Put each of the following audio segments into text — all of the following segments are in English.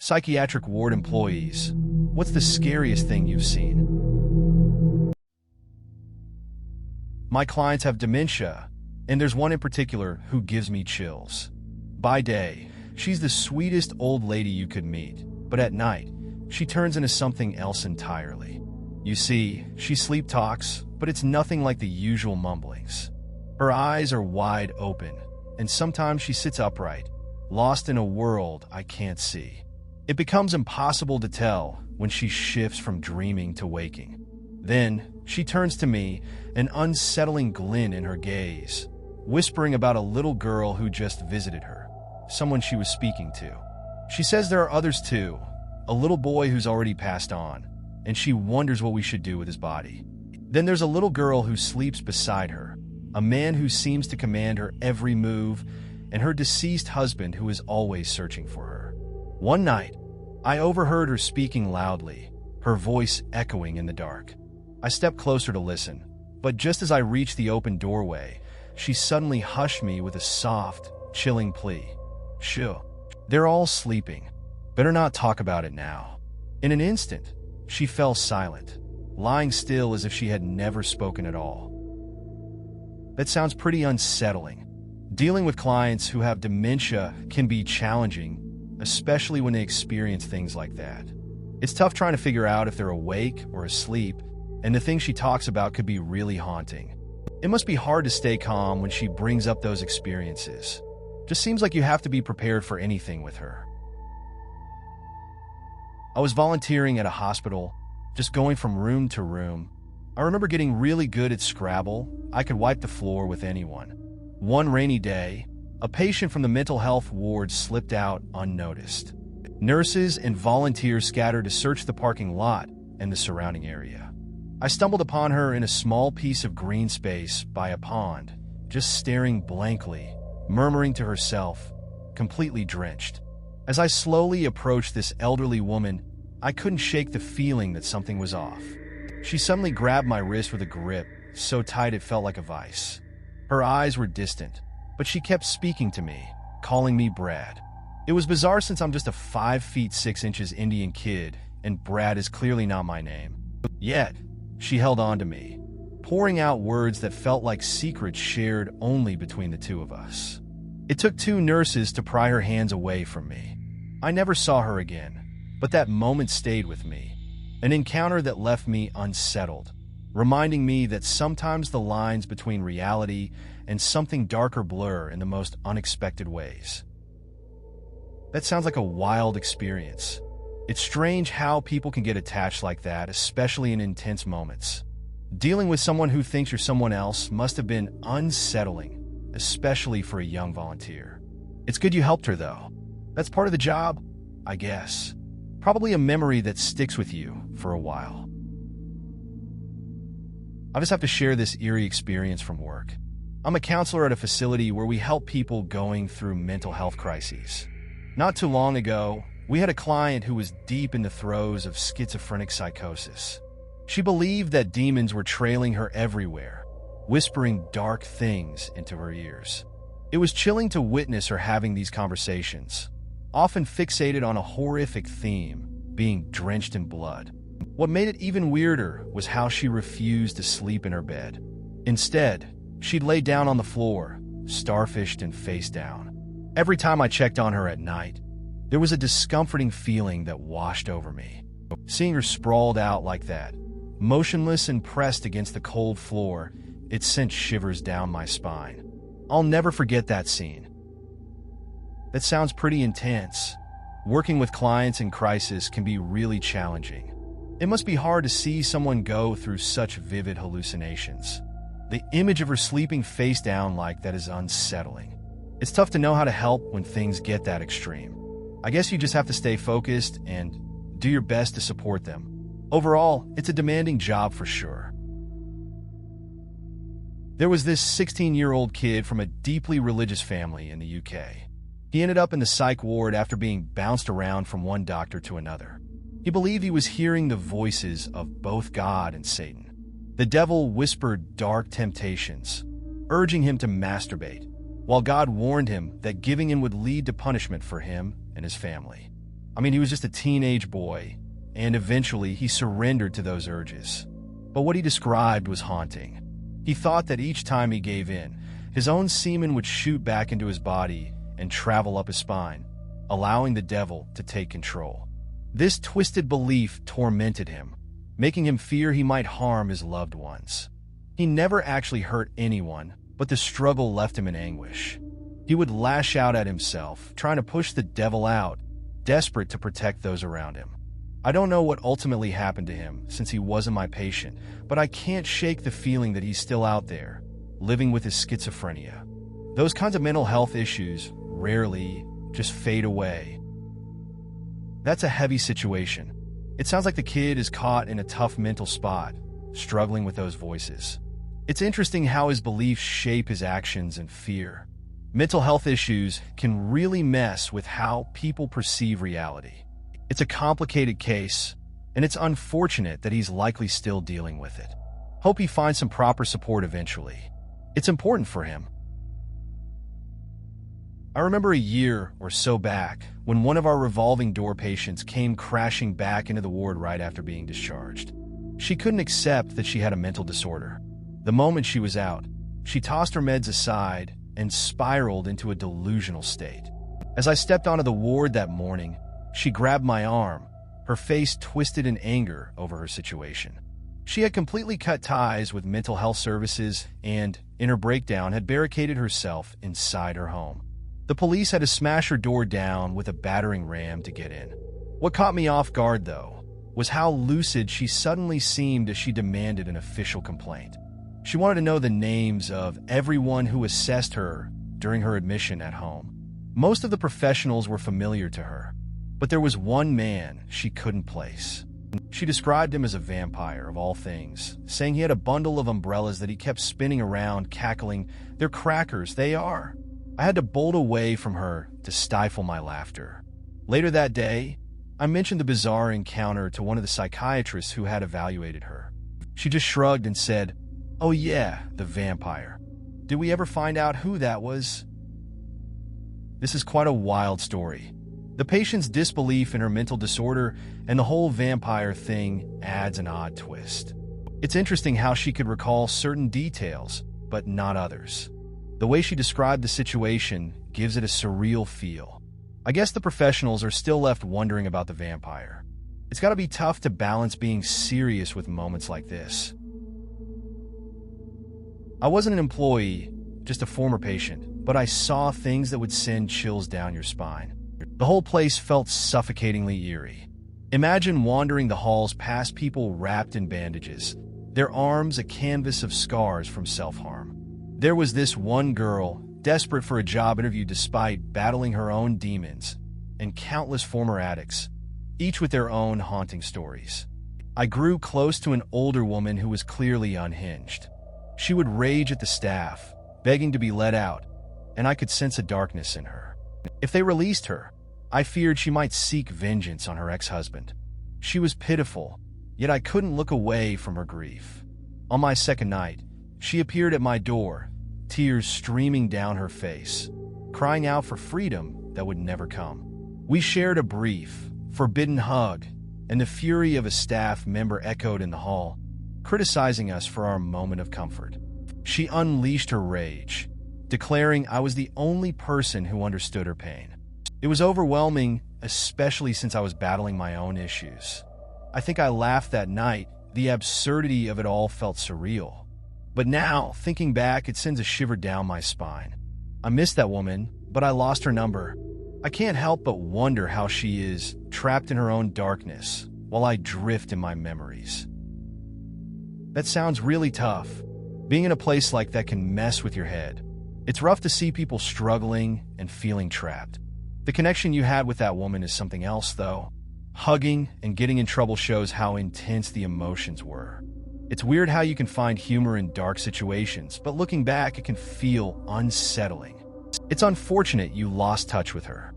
Psychiatric ward employees. What's the scariest thing you've seen? My clients have dementia, and there's one in particular who gives me chills. By day, she's the sweetest old lady you could meet, but at night, she turns into something else entirely. You see, she sleep talks, but it's nothing like the usual mumblings. Her eyes are wide open, and sometimes she sits upright, lost in a world I can't see. It becomes impossible to tell when she shifts from dreaming to waking. Then, she turns to me, an unsettling glint in her gaze, whispering about a little girl who just visited her, someone she was speaking to. She says there are others too, a little boy who's already passed on, and she wonders what we should do with his body. Then there's a little girl who sleeps beside her, a man who seems to command her every move, and her deceased husband who is always searching for her. One night, I overheard her speaking loudly, her voice echoing in the dark. I stepped closer to listen, but just as I reached the open doorway, she suddenly hushed me with a soft, chilling plea. "Shh, they're all sleeping. Better not talk about it now." In an instant, she fell silent, lying still as if she had never spoken at all. That sounds pretty unsettling. Dealing with clients who have dementia can be challenging, especially when they experience things like that. It's tough trying to figure out if they're awake or asleep, and the things she talks about could be really haunting. It must be hard to stay calm when she brings up those experiences. Just seems like you have to be prepared for anything with her. I was volunteering at a hospital, just going from room to room. I remember getting really good at Scrabble. I could wipe the floor with anyone. One rainy day, a patient from the mental health ward slipped out unnoticed. Nurses and volunteers scattered to search the parking lot and the surrounding area. I stumbled upon her in a small piece of green space by a pond, just staring blankly, murmuring to herself, completely drenched. As I slowly approached this elderly woman, I couldn't shake the feeling that something was off. She suddenly grabbed my wrist with a grip, so tight it felt like a vice. Her eyes were distant, but she kept speaking to me, calling me Brad. It was bizarre since I'm just a 5 feet 6 inches Indian kid, and Brad is clearly not my name. Yet, she held on to me, pouring out words that felt like secrets shared only between the two of us. It took 2 nurses to pry her hands away from me. I never saw her again, but that moment stayed with me, an encounter that left me unsettled, reminding me that sometimes the lines between reality and something darker blur in the most unexpected ways. That sounds like a wild experience. It's strange how people can get attached like that, especially in intense moments. Dealing with someone who thinks you're someone else must have been unsettling, especially for a young volunteer. It's good you helped her, though. That's part of the job, I guess. Probably a memory that sticks with you for a while. I just have to share this eerie experience from work. I'm a counselor at a facility where we help people going through mental health crises. Not too long ago, we had a client who was deep in the throes of schizophrenic psychosis. She believed that demons were trailing her everywhere, whispering dark things into her ears. It was chilling to witness her having these conversations, often fixated on a horrific theme, being drenched in blood. What made it even weirder was how she refused to sleep in her bed. Instead, she'd lay down on the floor, starfished and face down. Every time I checked on her at night, there was a discomforting feeling that washed over me. Seeing her sprawled out like that, motionless and pressed against the cold floor, it sent shivers down my spine. I'll never forget that scene. That sounds pretty intense. Working with clients in crisis can be really challenging. It must be hard to see someone go through such vivid hallucinations. The image of her sleeping face down like that is unsettling. It's tough to know how to help when things get that extreme. I guess you just have to stay focused and do your best to support them. Overall, it's a demanding job for sure. There was this 16-year-old kid from a deeply religious family in the UK. He ended up in the psych ward after being bounced around from one doctor to another. He believed he was hearing the voices of both God and Satan. The devil whispered dark temptations, urging him to masturbate, while God warned him that giving in would lead to punishment for him and his family. I mean, he was just a teenage boy, and eventually he surrendered to those urges. But what he described was haunting. He thought that each time he gave in, his own semen would shoot back into his body and travel up his spine, allowing the devil to take control. This twisted belief tormented him, making him fear he might harm his loved ones. He never actually hurt anyone, but the struggle left him in anguish. He would lash out at himself, trying to push the devil out, desperate to protect those around him. I don't know what ultimately happened to him since he wasn't my patient, but I can't shake the feeling that he's still out there, living with his schizophrenia. Those kinds of mental health issues rarely just fade away. That's a heavy situation. It sounds like the kid is caught in a tough mental spot, struggling with those voices. It's interesting how his beliefs shape his actions and fear. Mental health issues can really mess with how people perceive reality. It's a complicated case, and it's unfortunate that he's likely still dealing with it. Hope he finds some proper support eventually. It's important for him. I remember a year or so back when one of our revolving door patients came crashing back into the ward right after being discharged. She couldn't accept that she had a mental disorder. The moment she was out, she tossed her meds aside and spiraled into a delusional state. As I stepped onto the ward that morning, she grabbed my arm, her face twisted in anger over her situation. She had completely cut ties with mental health services and, in her breakdown, had barricaded herself inside her home. The police had to smash her door down with a battering ram to get in. What caught me off guard, though, was how lucid she suddenly seemed as she demanded an official complaint. She wanted to know the names of everyone who assessed her during her admission at home. Most of the professionals were familiar to her, but there was one man she couldn't place. She described him as a vampire of all things, saying he had a bundle of umbrellas that he kept spinning around, cackling, "They're crackers, they are." I had to bolt away from her to stifle my laughter. Later that day, I mentioned the bizarre encounter to one of the psychiatrists who had evaluated her. She just shrugged and said, "Oh yeah, the vampire. Did we ever find out who that was?" This is quite a wild story. The patient's disbelief in her mental disorder and the whole vampire thing adds an odd twist. It's interesting how she could recall certain details, but not others. The way she described the situation gives it a surreal feel. I guess the professionals are still left wondering about the vampire. It's got to be tough to balance being serious with moments like this. I wasn't an employee, just a former patient, but I saw things that would send chills down your spine. The whole place felt suffocatingly eerie. Imagine wandering the halls past people wrapped in bandages, their arms a canvas of scars from self-harm. There was this one girl, desperate for a job interview despite battling her own demons, and countless former addicts, each with their own haunting stories. I grew close to an older woman who was clearly unhinged. She would rage at the staff, begging to be let out, and I could sense a darkness in her. If they released her, I feared she might seek vengeance on her ex-husband. She was pitiful, yet I couldn't look away from her grief. On my second night, she appeared at my door, tears streaming down her face, crying out for freedom that would never come. We shared a brief, forbidden hug, and the fury of a staff member echoed in the hall, criticizing us for our moment of comfort. She unleashed her rage, declaring I was the only person who understood her pain. It was overwhelming, especially since I was battling my own issues. I think I laughed that night. The absurdity of it all felt surreal. But now, thinking back, it sends a shiver down my spine. I miss that woman, but I lost her number. I can't help but wonder how she is, trapped in her own darkness, while I drift in my memories. That sounds really tough. Being in a place like that can mess with your head. It's rough to see people struggling and feeling trapped. The connection you had with that woman is something else, though. Hugging and getting in trouble shows how intense the emotions were. It's weird how you can find humor in dark situations, but looking back, it can feel unsettling. It's unfortunate you lost touch with her.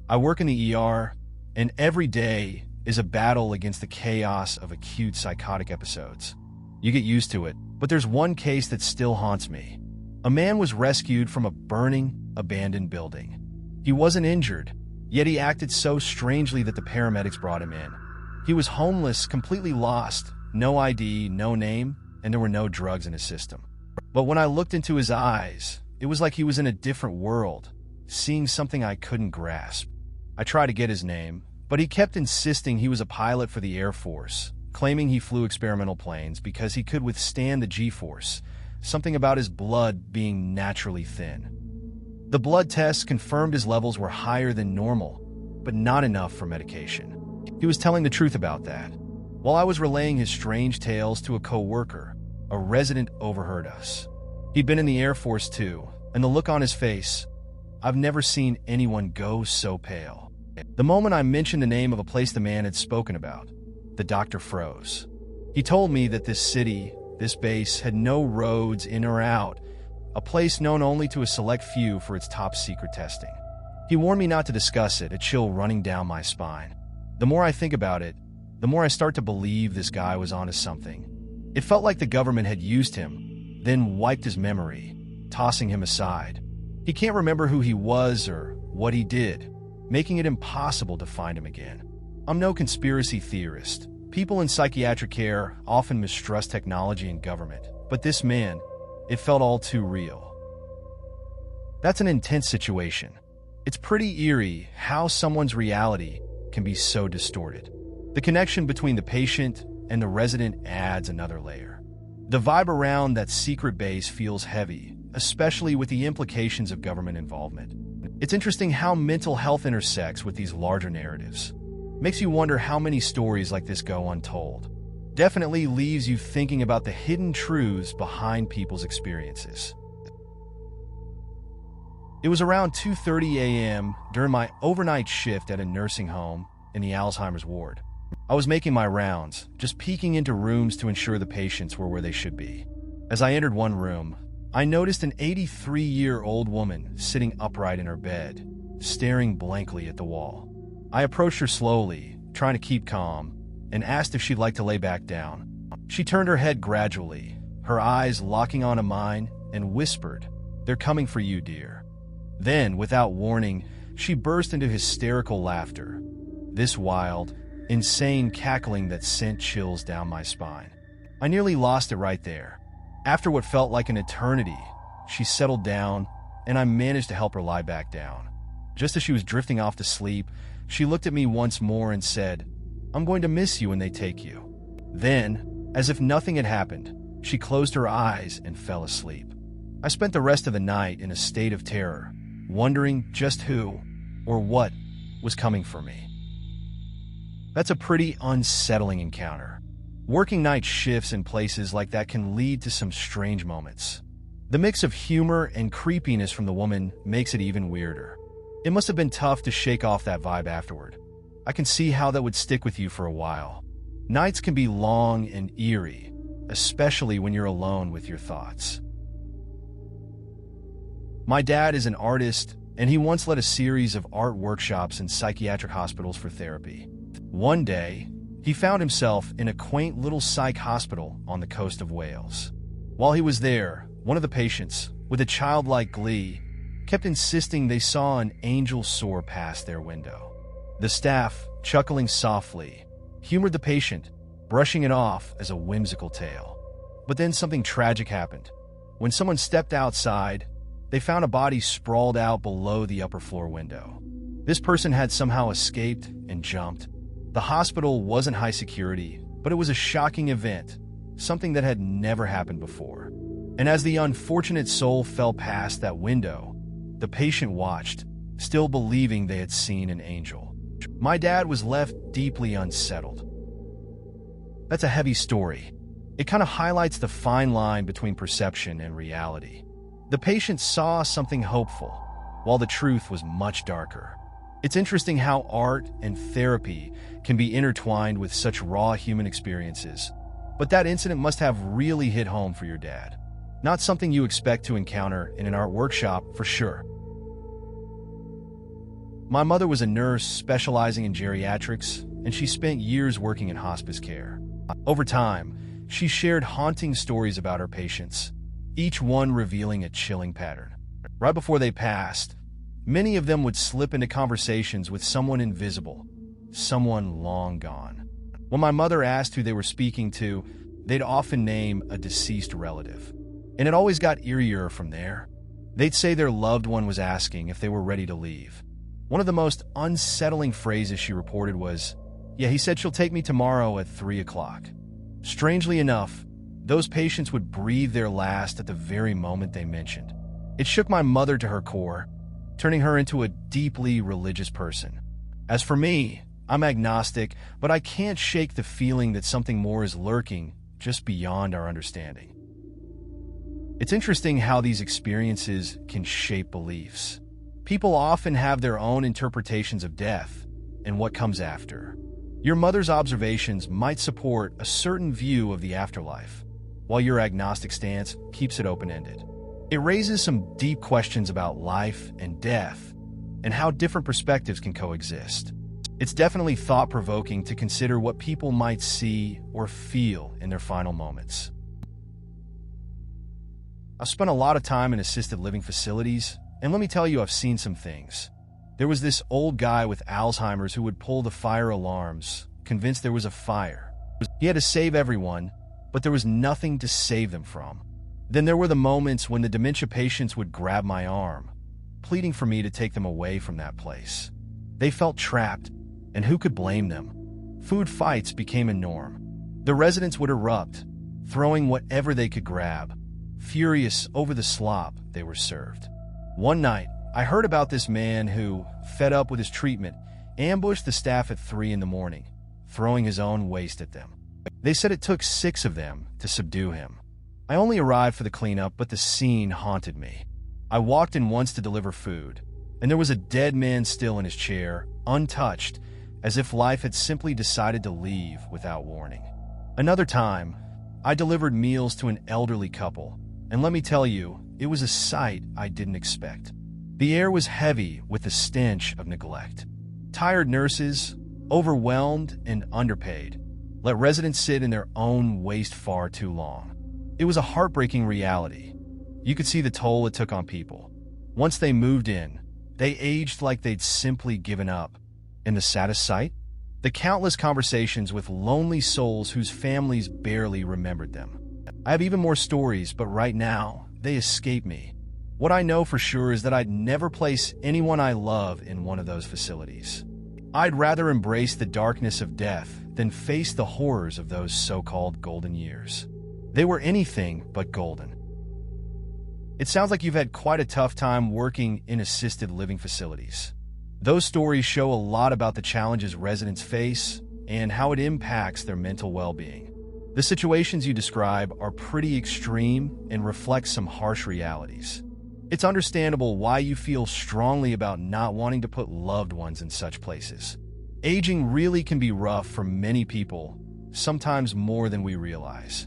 I work in the ER, and every day is a battle against the chaos of acute psychotic episodes. You get used to it, but there's one case that still haunts me. A man was rescued from a burning, abandoned building. He wasn't injured, Yet he acted so strangely that the paramedics brought him in. He was homeless, completely lost, no ID, no name, and there were no drugs in his system. But when I looked into his eyes, it was like he was in a different world, seeing something I couldn't grasp. I tried to get his name, but he kept insisting he was a pilot for the Air Force, claiming he flew experimental planes because he could withstand the G-force, something about his blood being naturally thin. The blood tests confirmed his levels were higher than normal, but not enough for medication. He was telling the truth about that. While I was relaying his strange tales to a coworker, a resident overheard us. He'd been in the Air Force too, and the look on his face, I've never seen anyone go so pale. The moment I mentioned the name of a place the man had spoken about, the doctor froze. He told me that this city, this base, had no roads in or out, a place known only to a select few for its top-secret testing. He warned me not to discuss it, a chill running down my spine. The more I think about it, the more I start to believe this guy was onto something. It felt like the government had used him, then wiped his memory, tossing him aside. He can't remember who he was or what he did, making it impossible to find him again. I'm no conspiracy theorist. People in psychiatric care often mistrust technology and government, but this man, it felt all too real. That's an intense situation. It's pretty eerie how someone's reality can be so distorted. The connection between the patient and the resident adds another layer. The vibe around that secret base feels heavy, especially with the implications of government involvement. It's interesting how mental health intersects with these larger narratives. Makes you wonder how many stories like this go untold. Definitely leaves you thinking about the hidden truths behind people's experiences. It was around 2:30 a.m. during my overnight shift at a nursing home in the Alzheimer's ward. I was making my rounds, just peeking into rooms to ensure the patients were where they should be. As I entered one room, I noticed an 83-year-old woman sitting upright in her bed, staring blankly at the wall. I approached her slowly, trying to keep calm, and asked if she'd like to lay back down. She turned her head gradually, her eyes locking onto mine, and whispered, "They're coming for you, dear." Then, without warning, she burst into hysterical laughter. This wild, insane cackling that sent chills down my spine. I nearly lost it right there. After what felt like an eternity, she settled down, and I managed to help her lie back down. Just as she was drifting off to sleep, she looked at me once more and said, "I'm going to miss you when they take you." Then, as if nothing had happened, she closed her eyes and fell asleep. I spent the rest of the night in a state of terror, wondering just who or what was coming for me. That's a pretty unsettling encounter. Working night shifts in places like that can lead to some strange moments. The mix of humor and creepiness from the woman makes it even weirder. It must have been tough to shake off that vibe afterward. I can see how that would stick with you for a while. Nights can be long and eerie, especially when you're alone with your thoughts. My dad is an artist, and he once led a series of art workshops in psychiatric hospitals for therapy. One day, he found himself in a quaint little psych hospital on the coast of Wales. While he was there, one of the patients, with a childlike glee, kept insisting they saw an angel soar past their window. The staff, chuckling softly, humored the patient, brushing it off as a whimsical tale. But then something tragic happened. When someone stepped outside, they found a body sprawled out below the upper floor window. This person had somehow escaped and jumped. The hospital wasn't high security, but it was a shocking event, something that had never happened before. And as the unfortunate soul fell past that window, the patient watched, still believing they had seen an angel. My dad was left deeply unsettled. That's a heavy story. It kind of highlights the fine line between perception and reality. The patient saw something hopeful, while the truth was much darker. It's interesting how art and therapy can be intertwined with such raw human experiences. But that incident must have really hit home for your dad. Not something you expect to encounter in an art workshop, for sure. My mother was a nurse specializing in geriatrics, and she spent years working in hospice care. Over time, she shared haunting stories about her patients, each one revealing a chilling pattern. Right before they passed, Many of them would slip into conversations with someone invisible, someone long gone. When my mother asked who they were speaking to, they'd often name a deceased relative. And it always got eerier from there. They'd say their loved one was asking if they were ready to leave. One of the most unsettling phrases she reported was, "Yeah, he said she'll take me tomorrow at 3 o'clock. Strangely enough, those patients would breathe their last at the very moment they mentioned. It shook my mother to her core, turning her into a deeply religious person. As for me, I'm agnostic, but I can't shake the feeling that something more is lurking just beyond our understanding. It's interesting how these experiences can shape beliefs. People often have their own interpretations of death and what comes after. Your mother's observations might support a certain view of the afterlife, while your agnostic stance keeps it open-ended. It raises some deep questions about life and death and how different perspectives can coexist. It's definitely thought-provoking to consider what people might see or feel in their final moments. I've spent a lot of time in assisted living facilities, and let me tell you, I've seen some things. There was this old guy with Alzheimer's who would pull the fire alarms, convinced there was a fire. He had to save everyone, but there was nothing to save them from. Then there were the moments when the dementia patients would grab my arm, pleading for me to take them away from that place. They felt trapped, and who could blame them? Food fights became a norm. The residents would erupt, throwing whatever they could grab, furious over the slop they were served. One night, I heard about this man who, fed up with his treatment, ambushed the staff at 3 in the morning, throwing his own waste at them. They said it took 6 of them to subdue him. I only arrived for the cleanup, but the scene haunted me. I walked in once to deliver food, and there was a dead man still in his chair, untouched, as if life had simply decided to leave without warning. Another time, I delivered meals to an elderly couple, and let me tell you, it was a sight I didn't expect. The air was heavy with the stench of neglect. Tired nurses, overwhelmed and underpaid, let residents sit in their own waste far too long. It was a heartbreaking reality. You could see the toll it took on people. Once they moved in, they aged like they'd simply given up. And the saddest sight? The countless conversations with lonely souls whose families barely remembered them. I have even more stories, but right now, they escape me. What I know for sure is that I'd never place anyone I love in one of those facilities. I'd rather embrace the darkness of death than face the horrors of those so-called golden years. They were anything but golden. It sounds like you've had quite a tough time working in assisted living facilities. Those stories show a lot about the challenges residents face and how it impacts their mental well-being. The situations you describe are pretty extreme and reflect some harsh realities. It's understandable why you feel strongly about not wanting to put loved ones in such places. Aging really can be rough for many people, sometimes more than we realize.